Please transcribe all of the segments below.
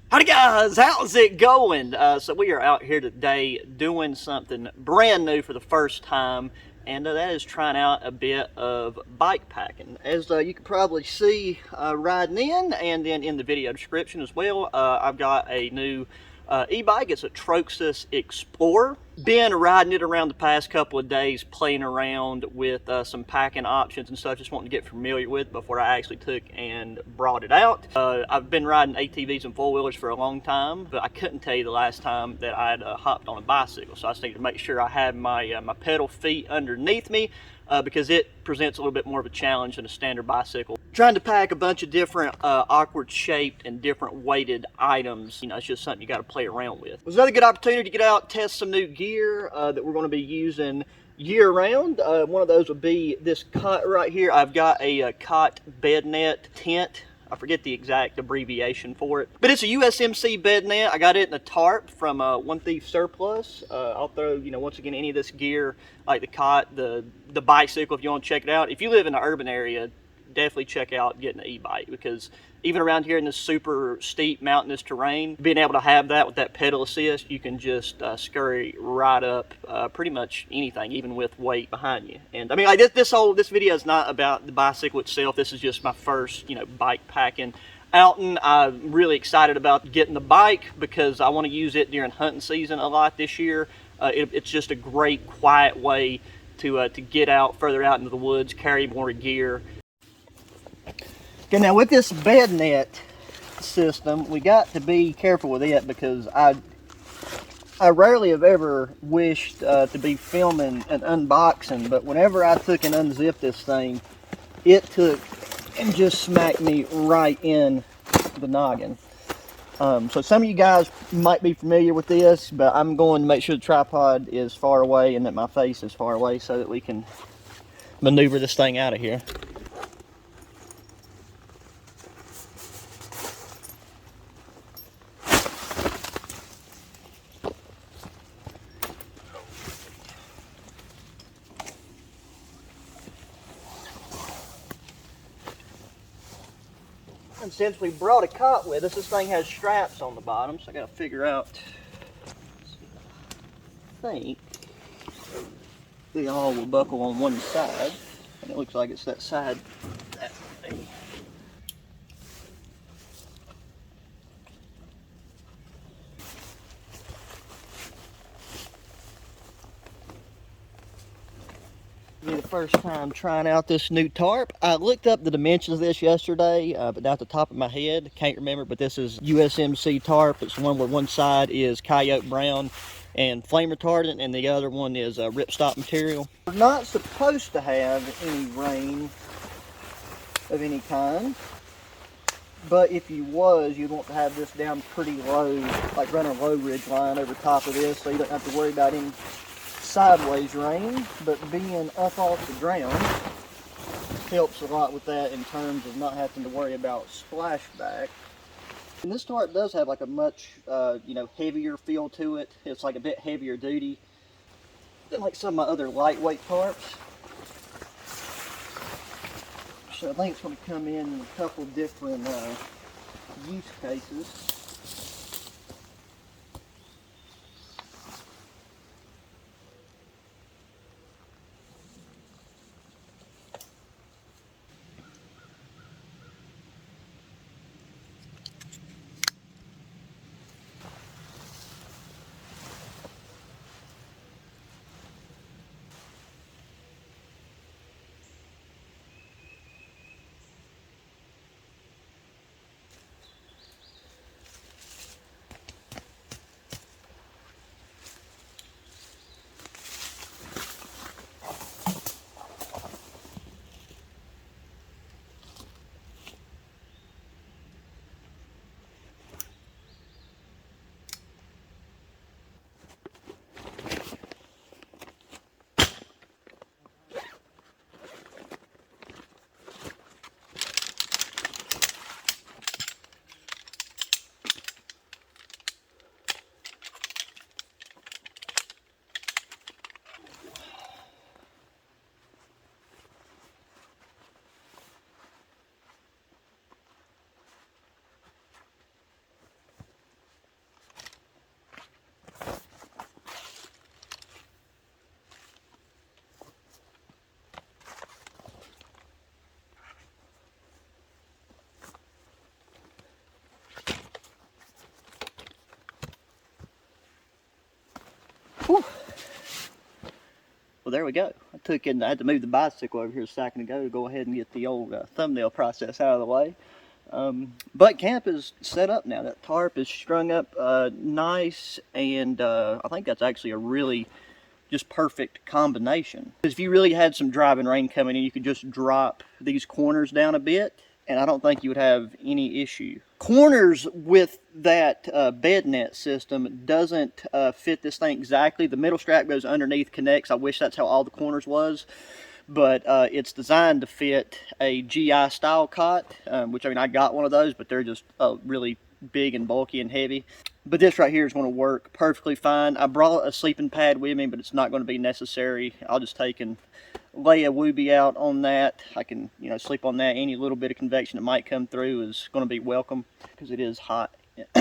Howdy guys, how's it going? So we are out here today doing something brand new for the first time, and that is trying out a bit of bike packing. As you can probably see riding in, and then in the video description as well, I've got a new e-bike. It's a Troxus Explorer. Been riding it around the past couple of days, playing around with some packing options and stuff, just wanting to get familiar with before I actually took and brought it out. I've been riding ATVs and four-wheelers for a long time, but I couldn't tell you the last time that I'd hopped on a bicycle, so I just needed to make sure I had my my pedal feet underneath me, because it presents a little bit more of a challenge than a standard bicycle. Trying to pack a bunch of different awkward shaped and different weighted items, you know, it's just something you got to play around with. It was another good opportunity to get out, test some new gear that we're going to be using year round. One of those would be this cot right here. I've got a cot bed net tent. I forget the exact abbreviation for it, but it's a USMC bed net. I got it in a tarp from One Thief Surplus. I'll throw, you know, once again, any of this gear, like the cot, the bicycle, if you want to check it out. If you live in an urban area, definitely check out getting an e-bike, because even around here in this super steep mountainous terrain, being able to have that with that pedal assist, you can just scurry right up pretty much anything, even with weight behind you. And I mean, like this video is not about the bicycle itself. This is just my first, you know, bike packing outing. I'm really excited about getting the bike because I want to use it during hunting season a lot this year. It's just a great quiet way to get out further out into the woods, carry more gear. Okay, now with this bed net system, we got to be careful with it, because I rarely have ever wished to be filming an unboxing, but whenever I took and unzipped this thing, it took and just smacked me right in the noggin. So some of you guys might be familiar with this, but I'm going to make sure the tripod is far away and that my face is far away so that we can maneuver this thing out of here. And since we brought a cot with us, this thing has straps on the bottom, so I gotta figure out, I think they all will buckle on one side, and it looks like it's that side that way. The first time trying out this new tarp. I looked up the dimensions of this yesterday, but not the top of my head, can't remember, but this is USMC tarp. It's one where one side is coyote brown and flame retardant, and the other one is ripstop material. We're not supposed to have any rain of any kind, but if you was, you'd want to have this down pretty low, like run a low ridge line over top of this, so you don't have to worry about any sideways rain, but being up off the ground helps a lot with that in terms of not having to worry about splashback. And this tarp does have like a much, heavier feel to it. It's like a bit heavier duty than like some of my other lightweight tarps. So I think it's going to come in a couple different use cases. Whew. Well, there we go. I had to move the bicycle over here a second ago to go ahead and get the old thumbnail process out of the way. But camp is set up now. That tarp is strung up nice, and I think that's actually a really just perfect combination. Because if you really had some driving rain coming in, you could just drop these corners down a bit, and I don't think you would have any issue. Corners with that bed net system doesn't fit this thing exactly. The middle strap goes underneath, connects. I wish that's how all the corners was. But it's designed to fit a GI style cot, which, I mean, I got one of those, but they're just really big and bulky and heavy. But this right here is going to work perfectly fine. I brought a sleeping pad with me, but it's not going to be necessary. I'll just take and lay a woobie out on that. I can, sleep on that. Any little bit of convection that might come through is going to be welcome because it is hot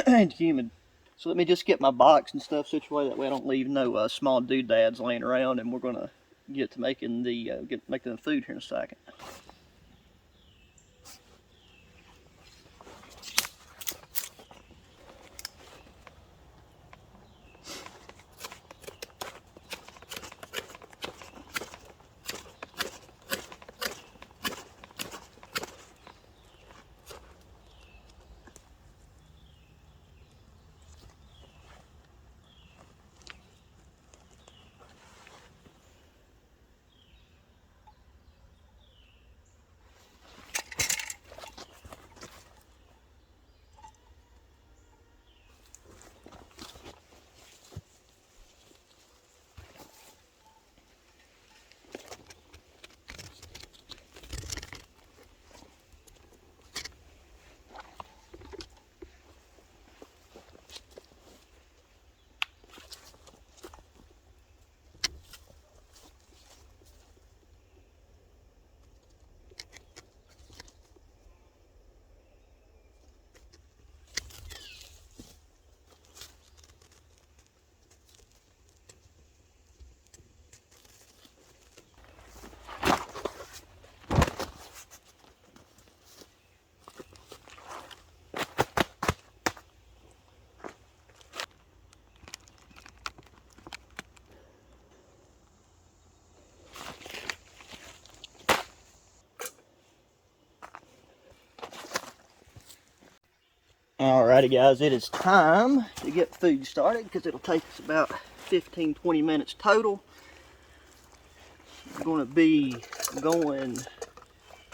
and humid. So let me just get my box and stuff situated. That way I don't leave no small doodads laying around, and we're going to get to making the food here in a second. Alrighty guys, it is time to get food started because it'll take us about 15-20 minutes total. I'm going to be going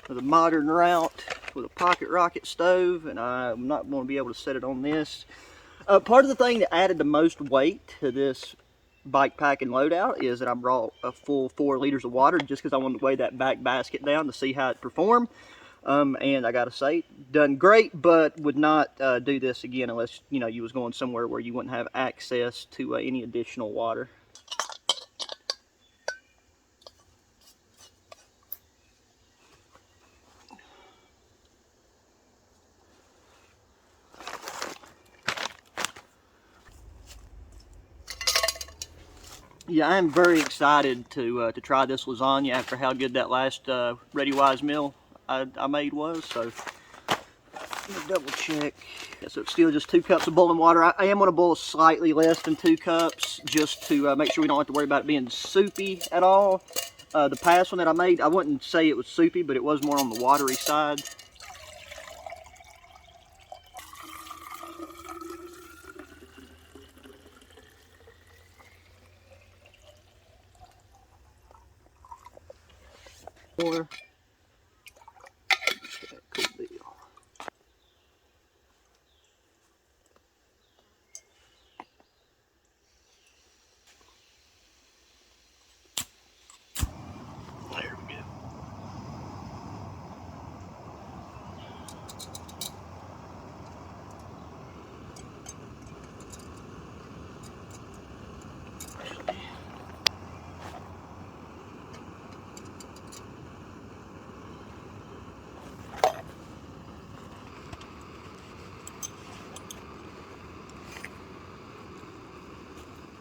with a modern route with a pocket rocket stove, and I'm not going to be able to set it on this. Part of the thing that added the most weight to this bike packing loadout is that I brought a full 4 liters of water just because I wanted to weigh that back basket down to see how it performed. And I gotta say, done great, but would not do this again unless you was going somewhere where you wouldn't have access to any additional water. Yeah, I am very excited to try this lasagna after how good that last ReadyWise meal I made was. So let me double check. Yeah, so it's still just 2 cups of boiling water. I am going to boil slightly less than 2 cups just to make sure we don't have to worry about it being soupy at all. The past one that I made, I wouldn't say it was soupy, but it was more on the watery side. Cool deal. There we go.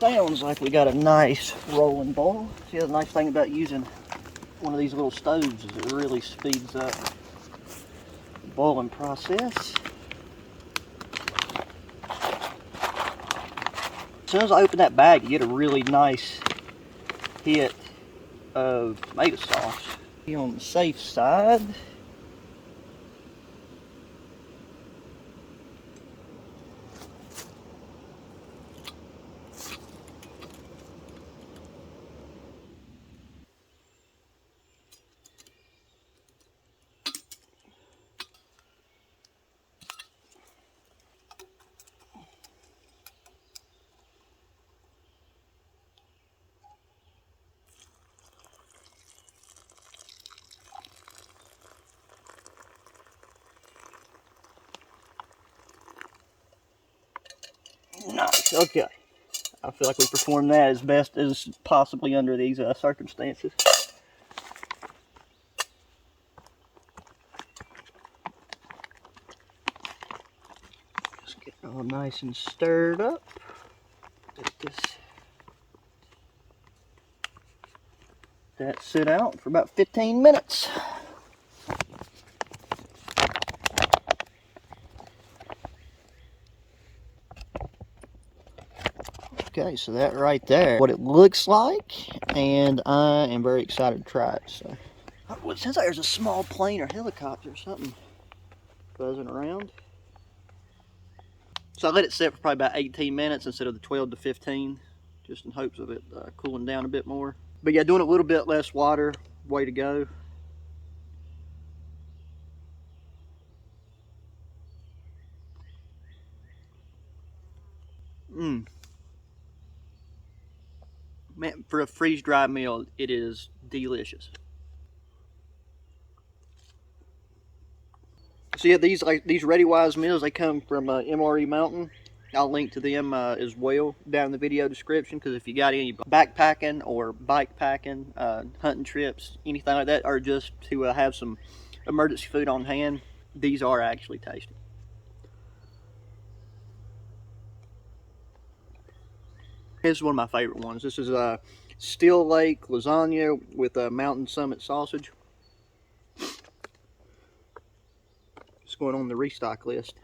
Sounds like we got a nice rolling boil. See, the nice thing about using one of these little stoves is it really speeds up the boiling process. As soon as I open that bag, you get a really nice hit of tomato sauce. Be on the safe side. Nice, okay. I feel like we performed that as best as possibly under these circumstances. Just get it all nice and stirred up. Let this that sit out for about 15 minutes. Okay, so that right there, what it looks like, and I am very excited to try it. So, well, it sounds like there's a small plane or helicopter or something buzzing around. So I let it sit for probably about 18 minutes instead of the 12 to 15, just in hopes of it cooling down a bit more. But yeah, doing a little bit less water, way to go. Man, for a freeze-dried meal, it is delicious. So yeah, these ReadyWise meals, they come from MRE Mountain. I'll link to them as well down in the video description, because if you got any backpacking or bike packing, hunting trips, anything like that, or just to have some emergency food on hand, these are actually tasty. This is one of my favorite ones. This is Still Lake lasagna with Mountain Summit sausage. It's going on the restock list.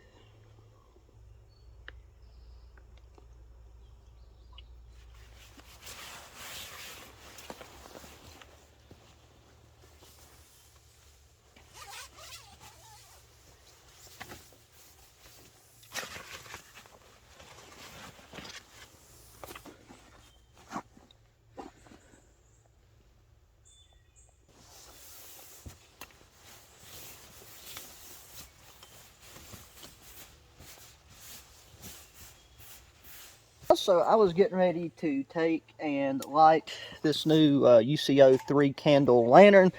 So I was getting ready to take and light this new UCO 3 candle lantern.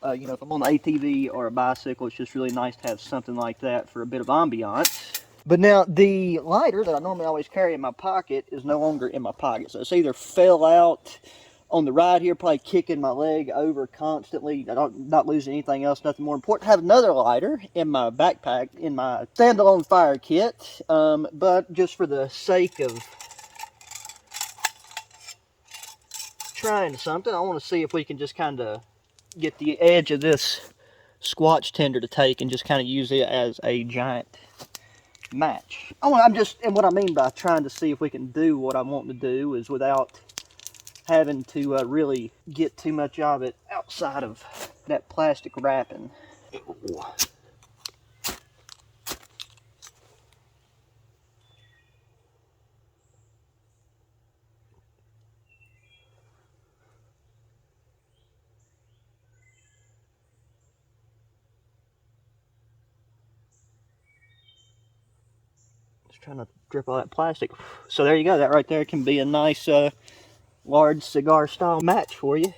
You know, if I'm on an ATV or a bicycle, it's just really nice to have something like that for a bit of ambiance. But now the lighter that I normally always carry in my pocket is no longer in my pocket. So it's either fell out on the ride here, probably kicking my leg over constantly. Not losing anything else, nothing more important. I have another lighter in my backpack, in my standalone fire kit. But just for the sake of trying something, I want to see if we can just kind of get the edge of this squatch tinder to take and just kind of use it as a giant match. And what I mean by trying to see if we can do what I'm wanting to do is without having to really get too much of it outside of that plastic wrapping. Just trying to drip all that plastic. So there you go. That right there can be a nice large cigar style match for you.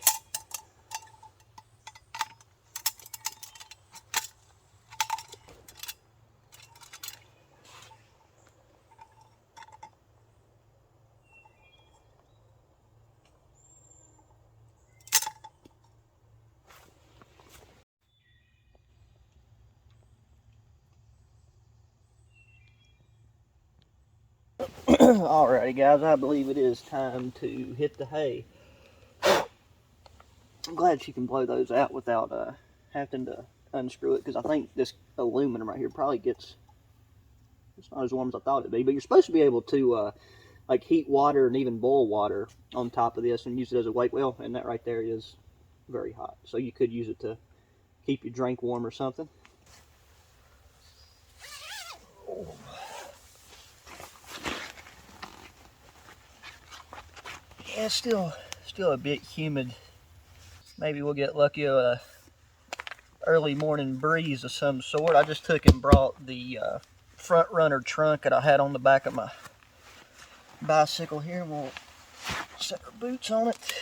Alrighty guys, I believe it is time to hit the hay. I'm glad she can blow those out without having to unscrew it, because I think this aluminum right here probably gets, it's not as warm as I thought it'd be, but you're supposed to be able to like heat water and even boil water on top of this and use it as a weight well, and that right there is very hot. So you could use it to keep your drink warm or something. Yeah, still a bit humid. Maybe we'll get lucky with a early morning breeze of some sort. I just took and brought the front runner trunk that I had on the back of my bicycle here. We'll set our boots on it.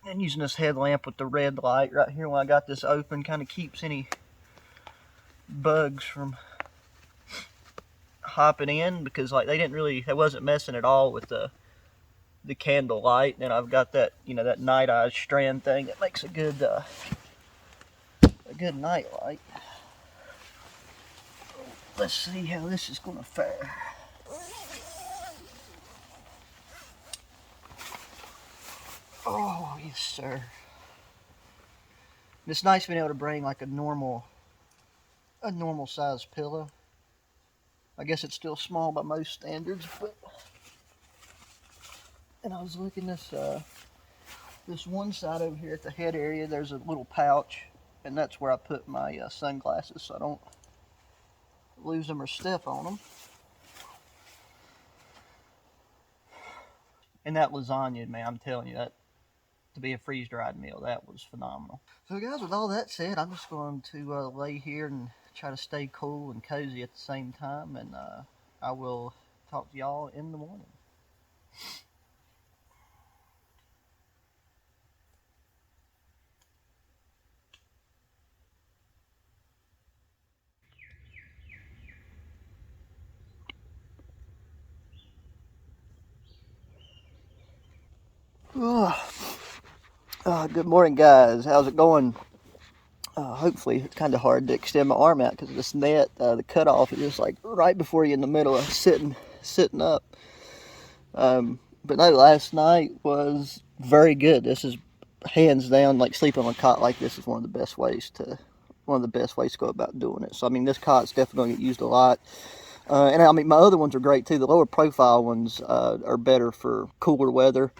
And using this headlamp with the red light right here when I got this open kind of keeps any bugs from hopping in, because like they wasn't messing at all with the candle light. And I've got that, you know, that night eye strand thing that makes a good night light. Let's see how this is gonna fare. Oh yes sir. It's nice being able to bring like a normal size pillow. I guess it's still small by most standards, but. And I was looking this one side over here at the head area. There's a little pouch, and that's where I put my sunglasses, so I don't lose them or step on them. And that lasagna, man, I'm telling you, that to be a freeze-dried meal, that was phenomenal. So guys, with all that said, I'm just going to lay here and try to stay cool and cozy at the same time, and I will talk to y'all in the morning. Good morning guys, how's it going? Hopefully it's kind of hard to extend my arm out because of this net. The cutoff is just like right before you're in the middle of sitting up. But no, last night was very good. This is hands down, like sleeping on a cot like this is one of the best ways to go about doing it. So I mean, this cot's definitely going to get used a lot. And I mean, my other ones are great too. The lower profile ones are better for cooler weather,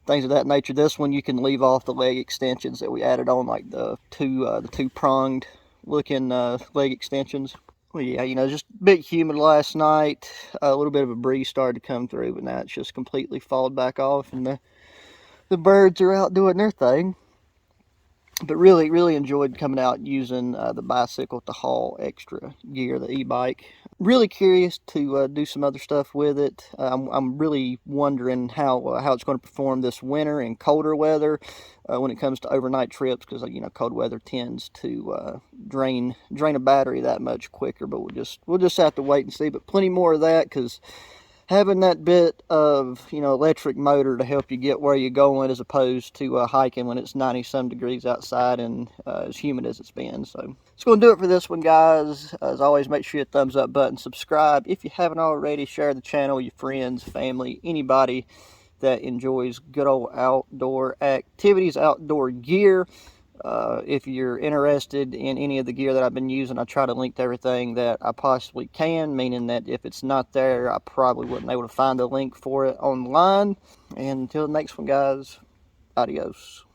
things of that nature. This one you can leave off the leg extensions that we added on, like the two pronged looking leg extensions. Well, yeah, you know, just a bit humid last night. A little bit of a breeze started to come through, but now it's just completely fallen back off, and the birds are out doing their thing. But really enjoyed coming out and using the bicycle to haul extra gear, the e-bike. really curious to do some other stuff with it. I'm really wondering how it's going to perform this winter in colder weather when it comes to overnight trips, because you know, cold weather tends to drain a battery that much quicker. But we'll just have to wait and see. But plenty more of that, because having that bit of, you know, electric motor to help you get where you're going, as opposed to hiking when it's 90-some degrees outside and as humid as it's been. So it's going to do it for this one, guys. As always, make sure you hit the thumbs up button, subscribe if you haven't already, share the channel with your friends, family, anybody that enjoys good old outdoor activities, outdoor gear. If you're interested in any of the gear that I've been using, I try to link to everything that I possibly can, meaning that if it's not there, I probably wouldn't be able to find a link for it online. And until the next one, guys, adios.